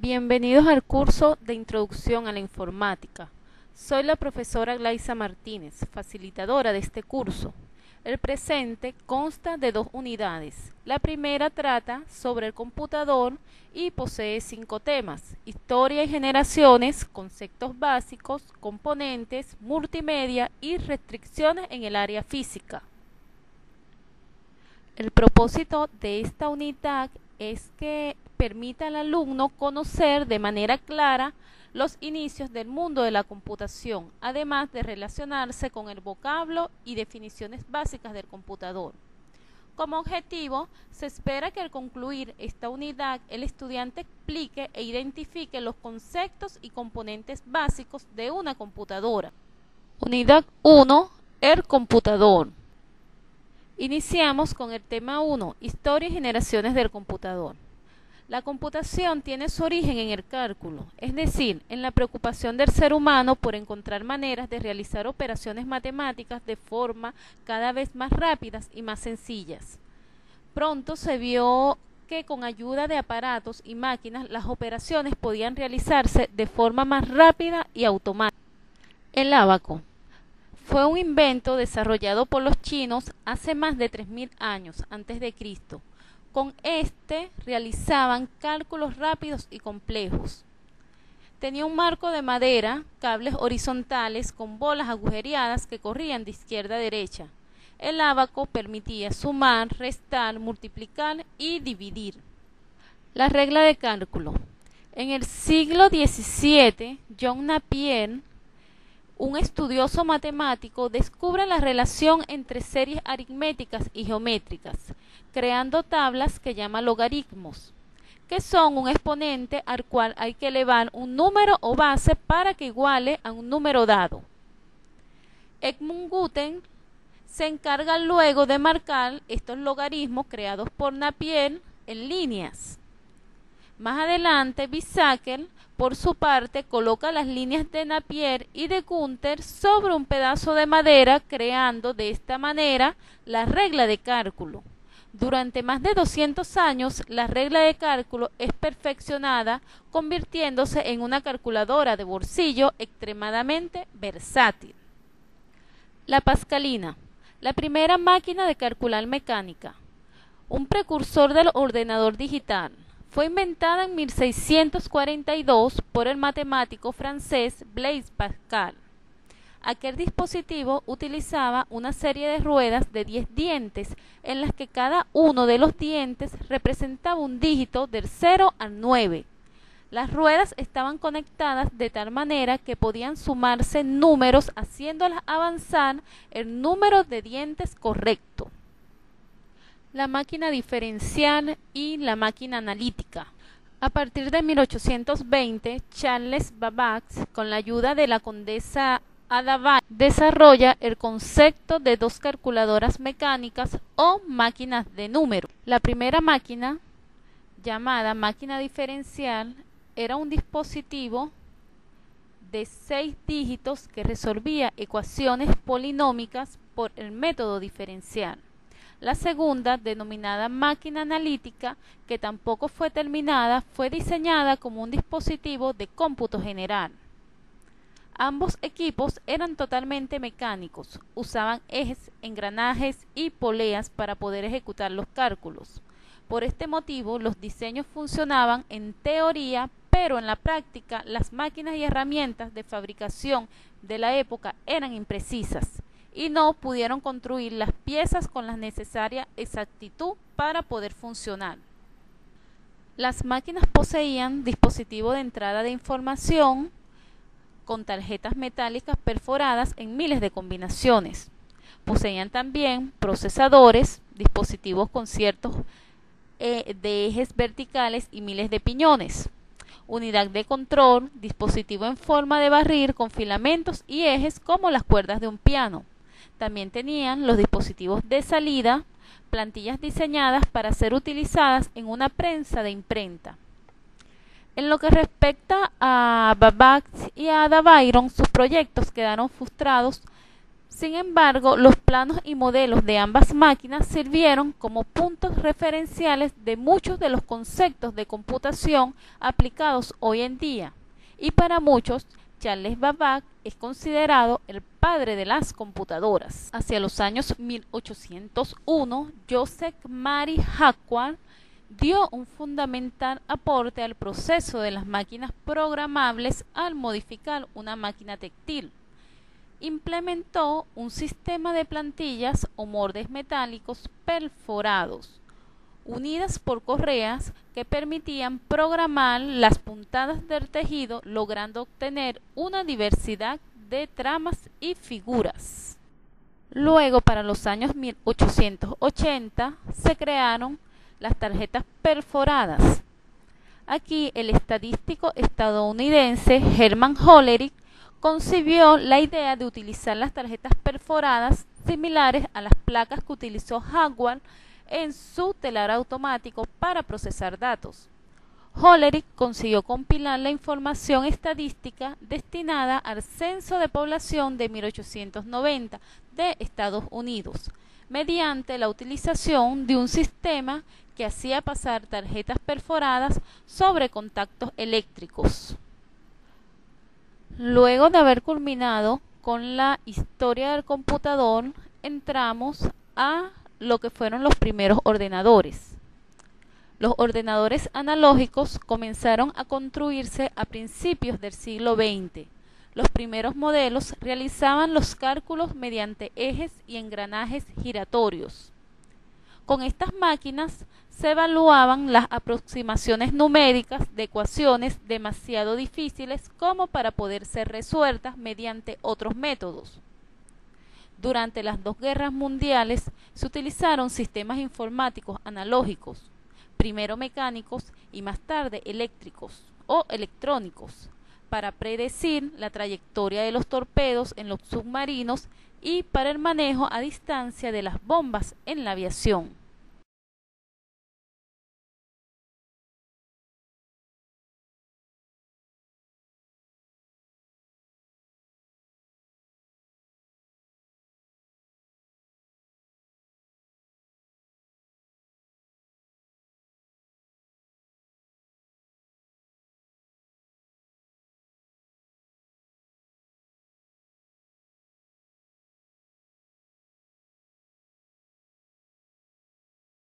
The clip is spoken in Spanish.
Bienvenidos al curso de Introducción a la Informática. Soy la profesora Glaisa Martínez, facilitadora de este curso. El presente consta de 2 unidades. La primera trata sobre el computador y posee 5 temas: historia y generaciones, conceptos básicos, componentes, multimedia y restricciones en el área física. El propósito de esta unidad es que permita al alumno conocer de manera clara los inicios del mundo de la computación, además de relacionarse con el vocablo y definiciones básicas del computador. Como objetivo, se espera que al concluir esta unidad el estudiante explique e identifique los conceptos y componentes básicos de una computadora. Unidad 1. El computador. Iniciamos con el tema 1, historia y generaciones del computador. La computación tiene su origen en el cálculo, es decir, en la preocupación del ser humano por encontrar maneras de realizar operaciones matemáticas de forma cada vez más rápidas y más sencillas. Pronto se vio que con ayuda de aparatos y máquinas las operaciones podían realizarse de forma más rápida y automática. El ábaco fue un invento desarrollado por los chinos hace más de 3000 años antes de Cristo. Con este realizaban cálculos rápidos y complejos. Tenía un marco de madera, cables horizontales con bolas agujereadas que corrían de izquierda a derecha. El ábaco permitía sumar, restar, multiplicar y dividir. La regla de cálculo. En el siglo XVII, John Napier, un estudioso matemático, descubre la relación entre series aritméticas y geométricas, creando tablas que llama logaritmos, que son un exponente al cual hay que elevar un número o base para que iguale a un número dado. Edmund Gutten se encarga luego de marcar estos logaritmos creados por Napier en líneas. Más adelante, Bizaker, por su parte, coloca las líneas de Napier y de Gunther sobre un pedazo de madera, creando de esta manera la regla de cálculo. Durante más de 200 años, la regla de cálculo es perfeccionada, convirtiéndose en una calculadora de bolsillo extremadamente versátil. La Pascalina, la primera máquina de calcular mecánica, un precursor del ordenador digital. Fue inventada en 1642 por el matemático francés Blaise Pascal. Aquel dispositivo utilizaba una serie de ruedas de 10 dientes, en las que cada uno de los dientes representaba un dígito del 0 al 9. Las ruedas estaban conectadas de tal manera que podían sumarse números, haciéndolas avanzar el número de dientes correcto. La máquina diferencial y la máquina analítica. A partir de 1820, Charles Babbage, con la ayuda de la condesa Ada Wallach, desarrolla el concepto de 2 calculadoras mecánicas o máquinas de número. La primera máquina, llamada máquina diferencial, era un dispositivo de 6 dígitos que resolvía ecuaciones polinómicas por el método diferencial. La segunda, denominada máquina analítica, que tampoco fue terminada, fue diseñada como un dispositivo de cómputo general. Ambos equipos eran totalmente mecánicos, usaban ejes, engranajes y poleas para poder ejecutar los cálculos. Por este motivo, los diseños funcionaban en teoría, pero en la práctica las máquinas y herramientas de fabricación de la época eran imprecisas y no pudieron construir las piezas con la necesaria exactitud para poder funcionar. Las máquinas poseían dispositivos de entrada de información con tarjetas metálicas perforadas en miles de combinaciones. Poseían también procesadores, dispositivos con cientos de ejes verticales y miles de piñones. Unidad de control, dispositivo en forma de barril con filamentos y ejes como las cuerdas de un piano. También tenían los dispositivos de salida, plantillas diseñadas para ser utilizadas en una prensa de imprenta. En lo que respecta a Babbage y a Ada Byron, sus proyectos quedaron frustrados Sin embargo, los planos y modelos de ambas máquinas sirvieron como puntos referenciales de muchos de los conceptos de computación aplicados hoy en día, y para muchos, Charles Babbage es considerado el padre de las computadoras. Hacia los años 1801, Joseph Mary Hawkins dio un fundamental aporte al proceso de las máquinas programables al modificar una máquina textil. Implementó un sistema de plantillas o moldes metálicos perforados, unidas por correas que permitían programar las puntadas del tejido, logrando obtener una diversidad de tramas y figuras. Luego, para los años 1880, se crearon las tarjetas perforadas. Aquí el estadístico estadounidense Herman Hollerith concibió la idea de utilizar las tarjetas perforadas similares a las placas que utilizó Howard en su telar automático para procesar datos. Hollerith consiguió compilar la información estadística destinada al censo de población de 1890 de Estados Unidos, mediante la utilización de un sistema que hacía pasar tarjetas perforadas sobre contactos eléctricos. Luego de haber culminado con la historia del computador, entramos a lo que fueron los primeros ordenadores. Los ordenadores analógicos comenzaron a construirse a principios del siglo XX. Los primeros modelos realizaban los cálculos mediante ejes y engranajes giratorios. Con estas máquinas se evaluaban las aproximaciones numéricas de ecuaciones demasiado difíciles como para poder ser resueltas mediante otros métodos. Durante las dos guerras mundiales se utilizaron sistemas informáticos analógicos, primero mecánicos y más tarde eléctricos o electrónicos, para predecir la trayectoria de los torpedos en los submarinos y para el manejo a distancia de las bombas en la aviación.